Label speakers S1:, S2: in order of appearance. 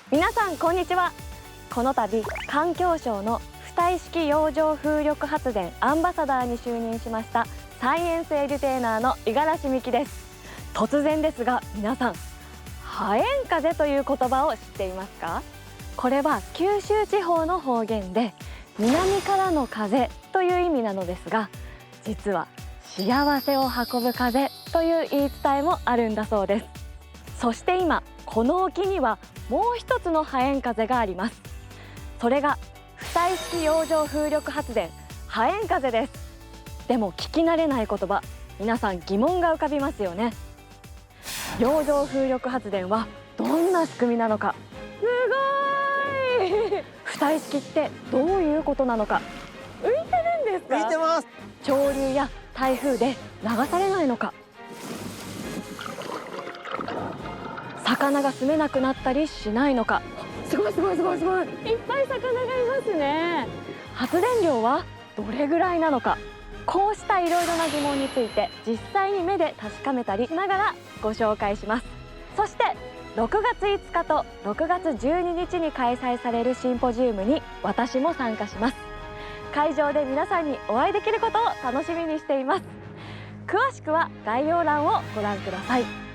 S1: 皆さんこんにちは。この度環境省の浮体式洋上風力発電アンバサダーに就任しましたサイエンスエデュテーナーの五十嵐美希です。突然ですが皆さん、ハエン風という言葉を知っていますか？これは九州地方の方言で南からの風という意味なのですが、実は幸せを運ぶ風という言い伝えもあるんだそうです。そして今この沖にはもう一つのハエン風があります。それが浮体式洋上風力発電ハエン風です。でも聞き慣れない言葉、皆さん疑問が浮かびますよね。洋上風力発電はどんな仕組みなのか。すごい浮体式ってどういうことなのか。浮いてるんですか？
S2: 浮いてます。
S1: 潮流や台風で流されないのか。魚が住めなくなったりしないのか。すごいすごいすごいすごい、いっぱい魚がいますね。発電量はどれぐらいなのか。こうしたいろいろな疑問について実際に目で確かめたりしながらご紹介します。そして6月5日と6月12日に開催されるシンポジウムに私も参加します。会場で皆さんにお会いできることを楽しみにしています。詳しくは概要欄をご覧ください。